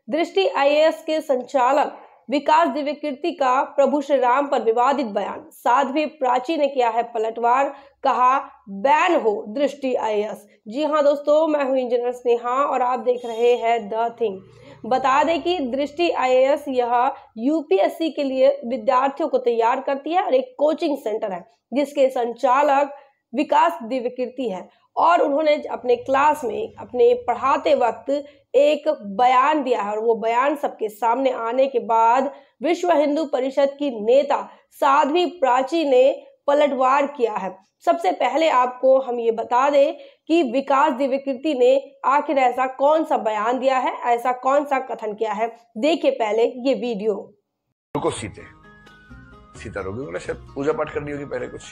दृष्टि आईएएस के संचालक विकास दिव्यकीर्ति का प्रभु श्री राम पर विवादित बयान। साध्वी प्राची ने किया है पलटवार, कहा बैन हो दृष्टि आईएएस। जी हाँ दोस्तों, मैं हूं इंजीनियर स्नेहा और आप देख रहे हैं द थिंग। बता दें कि दृष्टि आईएएस यह यूपीएससी के लिए विद्यार्थियों को तैयार करती है और एक कोचिंग सेंटर है जिसके संचालक विकास दिव्यकीर्ति है। और उन्होंने अपने क्लास में अपने पढ़ाते वक्त एक बयान दिया है और वो बयान सबके सामने आने के बाद विश्व हिंदू परिषद की नेता साध्वी प्राची ने पलटवार किया है। सबसे पहले आपको हम ये बता दें कि विकास दिव्यकीर्ति ने आखिर ऐसा कौन सा बयान दिया है, ऐसा कौन सा कथन किया है। देखिए पहले ये वीडियो। रुको सीता रोगी बोला, शायद पूजा पाठ करनी होगी पहले कुछ।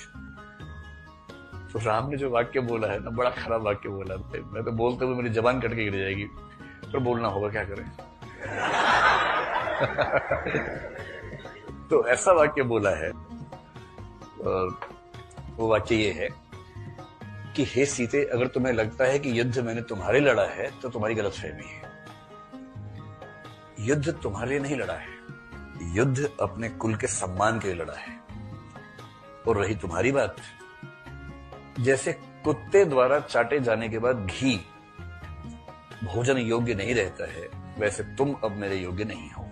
तो राम ने जो वाक्य बोला है ना, बड़ा खराब वाक्य बोला है। मैं तो बोलते हुए मेरी जबान कट के गिर जाएगी, पर बोलना होगा, क्या करें। तो ऐसा वाक्य बोला है, और वो वाक्य ये है कि हे सीते, अगर तुम्हें लगता है कि युद्ध मैंने तुम्हारे लड़ा है तो तुम्हारी गलतफहमी है। युद्ध तुम्हारे लिए नहीं लड़ा है, युद्ध अपने कुल के सम्मान के लिए लड़ा है। और रही तुम्हारी बात, जैसे कुत्ते द्वारा चाटे जाने के बाद घी भोजन योग्य नहीं रहता है, वैसे तुम अब मेरे योग्य नहीं हो।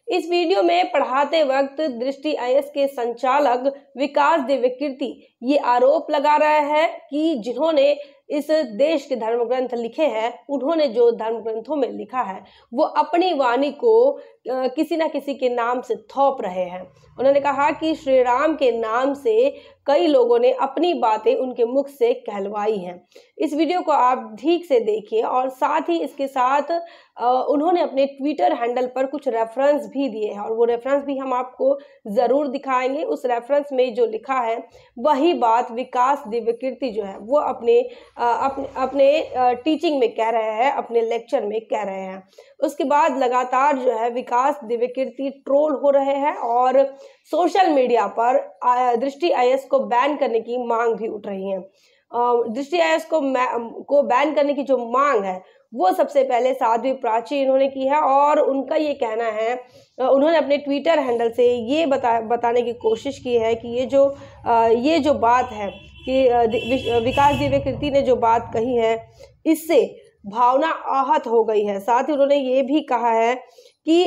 इस वीडियो में पढ़ाते वक्त दृष्टि आईएएस के संचालक विकास दिव्यकीर्ति ये आरोप लगा रहा है कि जिन्होंने इस देश के धर्म ग्रंथ लिखे हैं, उन्होंने जो धर्म ग्रंथों में लिखा है वो अपनी वाणी को किसी ना किसी के नाम से थोप रहे हैं। उन्होंने कहा कि श्री राम के नाम से कई लोगों ने अपनी बातें उनके मुख से कहलवाई हैं। इस वीडियो को आप ठीक से देखिए और साथ ही इसके साथ उन्होंने अपने ट्विटर हैंडल पर कुछ रेफरेंस भी दिए हैं और वो रेफरेंस भी हम आपको जरूर दिखाएंगे। उस रेफरेंस में जो लिखा है वही बात विकास दिव्यकीर्ति जो है वो अपने टीचिंग में कह रहे हैं, अपने लेक्चर में कह रहे हैं। उसके बाद लगातार जो है विकास दिव्यकीर्ति ट्रोल हो रहे हैं और सोशल मीडिया पर दृष्टि आईएएस को बैन करने की मांग भी उठ रही है। दृष्टि आईएएस को बैन करने की जो मांग है वो सबसे पहले साध्वी प्राची इन्होंने की है और उनका ये कहना है, उन्होंने अपने ट्विटर हैंडल से ये बताने की कोशिश की है कि ये जो बात है कि विकास दिव्यकीर्ति ने जो बात कही है इससे भावना आहत हो गई है। साथ ही उन्होंने ये भी कहा है कि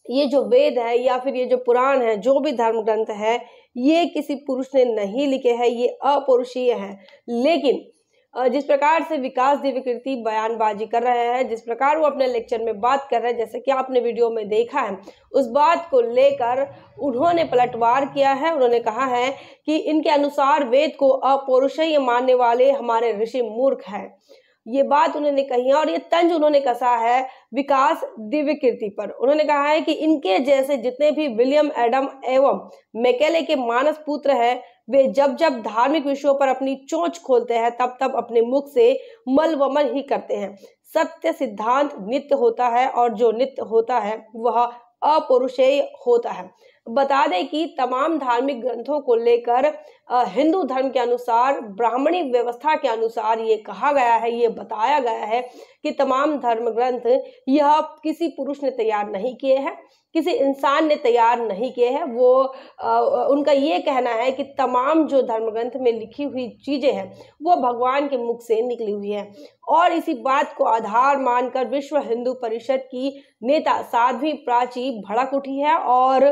ये जो वेद है या फिर ये जो पुराण है, जो भी धर्म ग्रंथ है, ये किसी पुरुष ने नहीं लिखे हैं, ये अपौरुषीय है। लेकिन जिस प्रकार से विकास दिव्यकीर्ति बयानबाजी कर रहे हैं, जिस प्रकार वो अपने लेक्चर में बात कर रहे हैं, जैसे कि आपने वीडियो में देखा है, उस बात को लेकर उन्होंने पलटवार किया है। उन्होंने कहा है कि इनके अनुसार वेद को अपौरुषीय मानने वाले हमारे ऋषि मूर्ख हैं। ये बात उन्होंने कही है और ये तंज उन्होंने कसा है विकास दिव्यकीर्ति पर। उन्होंने कहा है कि इनके जैसे जितने भी विलियम एडम एवं मैकेले के मानस पुत्र हैं, वे जब जब धार्मिक विषयों पर अपनी चोंच खोलते हैं तब तब अपने मुख से मलवमल ही करते हैं। सत्य सिद्धांत नित्य होता है और जो नित्य होता है वह अपौरुषेय होता है। बता दें कि तमाम धार्मिक ग्रंथों को लेकर हिंदू धर्म के अनुसार, ब्राह्मणी व्यवस्था के अनुसार ये कहा गया है, ये बताया गया है कि तमाम धर्म ग्रंथ यह किसी पुरुष ने तैयार नहीं किए हैं, किसी इंसान ने तैयार नहीं किए हैं। वो उनका ये कहना है कि तमाम जो धर्म ग्रंथ में लिखी हुई चीजें हैं वो भगवान के मुख से निकली हुई है। और इसी बात को आधार मानकर विश्व हिंदू परिषद की नेता साध्वी प्राची भड़क उठी है और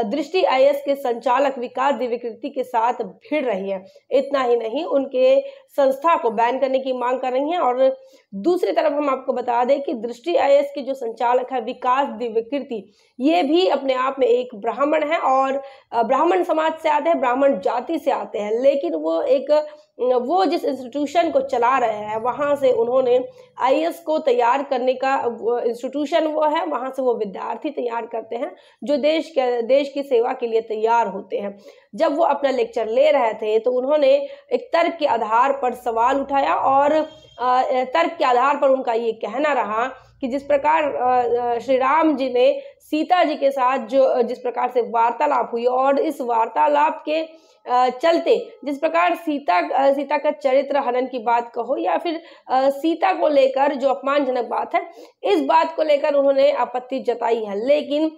दृष्टि आईएएस के संचालक विकास दिव्यकीर्ति के साथ भिड़ रही है। इतना ही नहीं, उनके संस्था को बैन करने की मांग कर रही हैं। और दूसरी तरफ हम आपको बता दें कि दृष्टि आईएएस के जो संचालक है विकास दिव्यकीर्ति, ये भी अपने आप में एक ब्राह्मण है और ब्राह्मण समाज से आते हैं, ब्राह्मण जाति से आते हैं। लेकिन वो जिस इंस्टीट्यूशन को चला रहे हैं वहां से उन्होंने आईएएस को तैयार करने का इंस्टीट्यूशन वो है, वहां से वो विद्यार्थी तैयार करते हैं जो देश की सेवा के लिए तैयार होते हैं। जब वो अपना लेक्चर ले रहे थे तो उन्होंने एक तर्क के आधार पर सवाल उठाया और तर्क के आधार पर उनका ये कहना रहा कि जिस प्रकार श्री राम जी ने सीता जी के साथ जो जिस प्रकार से वार्तालाप हुई और इस वार्तालाप के चलते जिस प्रकार सीता का चरित्र हनन की बात कहो या फिर सीता को लेकर जो अपमानजनक बात है, इस बात को लेकर उन्होंने आपत्ति जताई है। लेकिन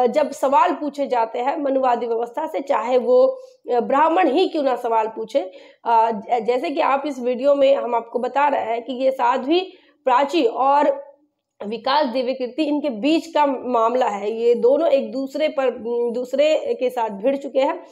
जब सवाल पूछे जाते हैं मनुवादी व्यवस्था से, चाहे वो ब्राह्मण ही क्यों ना सवाल पूछे, जैसे कि आप इस वीडियो में हम आपको बता रहे हैं कि ये साध्वी प्राची और विकास दिव्यकीर्ति इनके बीच का मामला है। ये दोनों एक दूसरे के साथ भिड़ चुके हैं।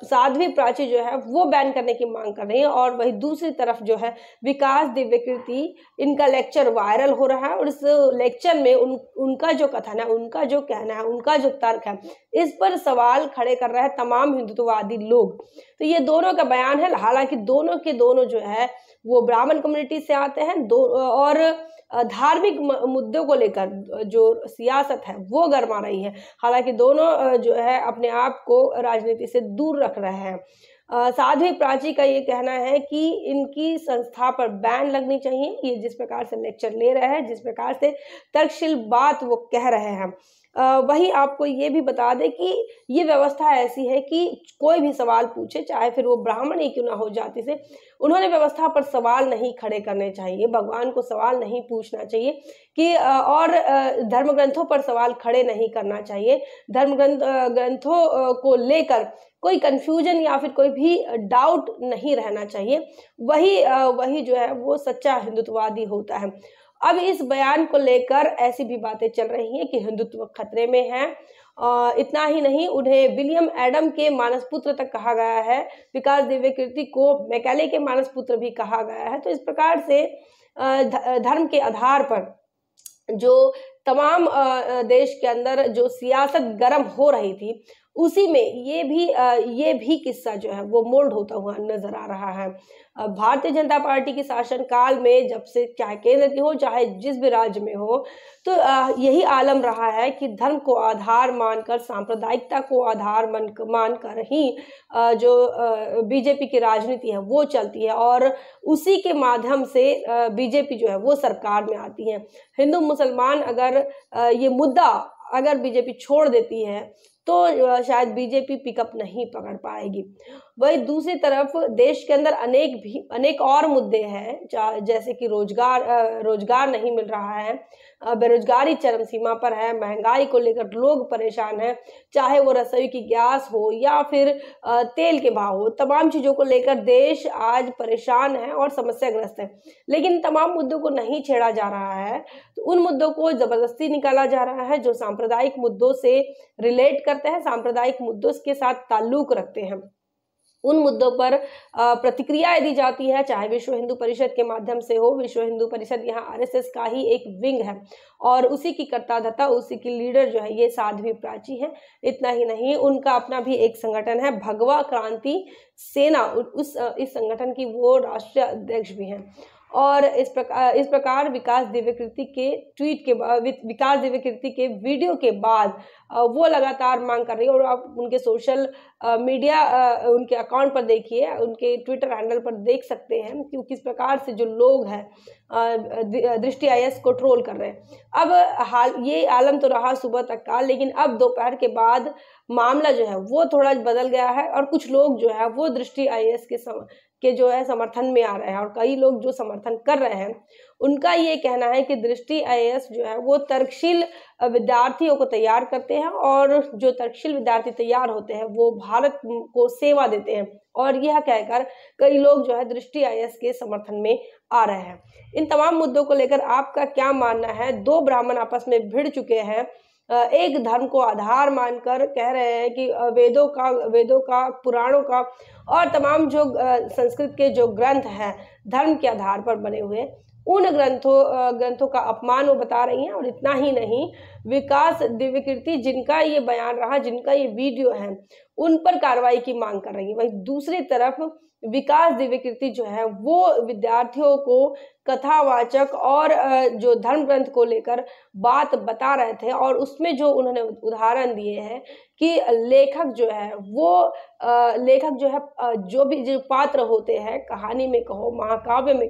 साध्वी प्राची जो है वो बैन करने की मांग कर रही है और वही दूसरी तरफ जो है विकास दिव्यकीर्ति, इनका लेक्चर वायरल हो रहा है और इस लेक्चर में उनका जो कथन है, उनका जो कहना है, उनका जो तर्क है, इस पर सवाल खड़े कर रहे हैं तमाम हिंदुत्ववादी लोग। तो ये दोनों का बयान है। हालांकि दोनों के दोनों जो है वो ब्राह्मण कम्युनिटी से आते हैं और धार्मिक मुद्दों को लेकर जो सियासत है वो गरमा रही है। हालांकि दोनों जो है अपने आप को राजनीति से दूर रख रहे हैं। साध्वी प्राची का ये कहना है कि इनकी संस्था पर बैन लगनी चाहिए। ये जिस प्रकार से लेक्चर ले रहे हैं, जिस प्रकार से तर्कशील बात वो कह रहे हैं, वही आपको ये भी बता दें कि ये व्यवस्था ऐसी है कि कोई भी सवाल पूछे, चाहे फिर वो ब्राह्मण ही क्यों ना हो जाति से, उन्होंने व्यवस्था पर सवाल नहीं खड़े करने चाहिए, भगवान को सवाल नहीं पूछना चाहिए कि और धर्म ग्रंथों पर सवाल खड़े नहीं करना चाहिए। धर्म ग्रंथों को लेकर कोई कंफ्यूजन या फिर कोई भी डाउट नहीं रहना चाहिए। वही जो है वो सच्चा हिंदुत्ववादी होता है। अब इस बयान को लेकर ऐसी भी बातें चल रही हैं कि हिंदुत्व खतरे में है। इतना ही नहीं, उन्हें विलियम एडम के मानसपुत्र तक कहा गया है। विकास दिव्यकीर्ति को मैकेले के मानसपुत्र भी कहा गया है। तो इस प्रकार से धर्म के आधार पर जो तमाम देश के अंदर जो सियासत गर्म हो रही थी, उसी में ये भी किस्सा जो है वो मोल्ड होता हुआ नजर आ रहा है। भारतीय जनता पार्टी के शासन काल में, जब से चाहे केंद्र की हो चाहे जिस भी राज्य में हो, तो यही आलम रहा है कि धर्म को आधार मानकर, सांप्रदायिकता को आधार मानकर ही जो बीजेपी की राजनीति है वो चलती है और उसी के माध्यम से बीजेपी जो है वो सरकार में आती है। हिंदू मुसलमान अगर ये मुद्दा अगर बीजेपी छोड़ देती है तो शायद बीजेपी पिकअप नहीं पकड़ पाएगी। वही दूसरी तरफ देश के अंदर अनेक और मुद्दे हैं, जैसे कि रोजगार नहीं मिल रहा है, बेरोजगारी चरम सीमा पर है, महंगाई को लेकर लोग परेशान हैं, चाहे वो रसोई की गैस हो या फिर तेल के भाव हो, तमाम चीजों को लेकर देश आज परेशान है और समस्याग्रस्त है। लेकिन तमाम मुद्दों को नहीं छेड़ा जा रहा है, तो उन मुद्दों को जबरदस्ती निकाला जा रहा है जो सांप्रदायिक मुद्दों से रिलेट करते हैं, सांप्रदायिक मुद्दों के साथ ताल्लुक रखते हैं। उन मुद्दों पर प्रतिक्रियाएं दी जाती है, चाहे विश्व हिंदू परिषद के माध्यम से हो। विश्व हिंदू परिषद यहाँ आरएसएस का ही एक विंग है और उसी की कर्ताधता, उसी की लीडर जो है ये साध्वी प्राची है। इतना ही नहीं, उनका अपना भी एक संगठन है, भगवा क्रांति सेना, इस संगठन की वो राष्ट्रीय अध्यक्ष भी हैं। और इस प्रकार विकास दिव्यकीर्ति के वीडियो के बाद वो लगातार मांग कर रही है। और आप उनके सोशल मीडिया उनके अकाउंट पर देखिए, उनके ट्विटर हैंडल पर देख सकते हैं कि किस प्रकार से जो लोग हैं दृष्टि आईएएस को ट्रोल कर रहे हैं। अब ये आलम तो रहा सुबह तक का, लेकिन अब दोपहर के बाद मामला जो है वो थोड़ा बदल गया है और कुछ लोग जो है वो दृष्टि आईएएस के जो है समर्थन में आ रहे हैं। और कई लोग जो समर्थन कर रहे हैं उनका ये कहना है कि दृष्टि आईएएस जो है वो तर्कशील विद्यार्थियों को तैयार करते हैं और जो तर्कशील विद्यार्थी तैयार होते हैं वो भारत को सेवा देते हैं। और यह कहकर कई लोग जो है दृष्टि आईएएस के समर्थन में आ रहे हैं। इन तमाम मुद्दों को लेकर आपका क्या मानना है? दो ब्राह्मण आपस में भिड़ चुके हैं, एक धर्म को आधार मानकर कह रहे हैं कि वेदों का, पुराणों का और तमाम जो संस्कृत के जो ग्रंथ हैं धर्म के आधार पर बने हुए, उन ग्रंथों का अपमान वो बता रही हैं। और इतना ही नहीं, विकास दिव्यकीर्ति जिनका ये बयान रहा, जिनका ये वीडियो है, उन पर कार्रवाई की मांग कर रही है। वहीं दूसरी तरफ विकास दिव्यकीर्ति जो है वो विद्यार्थियों को कथावाचक और जो धर्म ग्रंथ को लेकर बात बता रहे थे, और उसमें जो उन्होंने उदाहरण दिए हैं कि लेखक जो है वो जो भी जो पात्र होते हैं कहानी में कहो, महाकाव्य में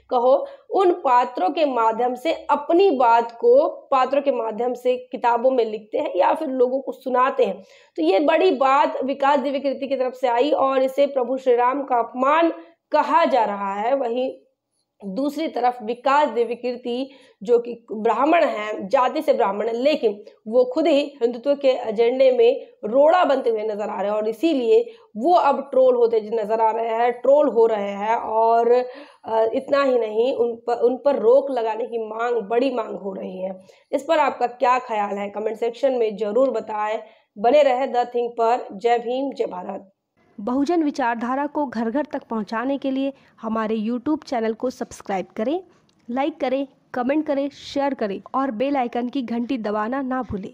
कहो, उन पात्रों के माध्यम से अपनी बात को पात्रों के माध्यम से किताबों में लिखते हैं या फिर लोगों को सुनाते हैं। तो ये बड़ी बात विकास दिव्य कीर्ति की तरफ से आई और इसे प्रभु श्री राम का अपमान कहा जा रहा है। वहीं दूसरी तरफ विकास दिव्य कीर्ति जो कि ब्राह्मण हैं, जाति से ब्राह्मण है, लेकिन वो खुद ही हिंदुत्व के एजेंडे में रोड़ा बनते हुए नजर आ रहे हैं और इसीलिए वो अब ट्रोल होते नजर आ रहे हैं, ट्रोल हो रहे हैं। और इतना ही नहीं, उन पर रोक लगाने की बड़ी मांग हो रही है। इस पर आपका क्या ख्याल है, कमेंट सेक्शन में जरूर बताएं। बने रहे द थिंक पर। जय भीम, जय भारत। बहुजन विचारधारा को घर घर तक पहुंचाने के लिए हमारे YouTube चैनल को सब्सक्राइब करें, लाइक करें, कमेंट करें, शेयर करें और बेल आइकन की घंटी दबाना ना भूलें।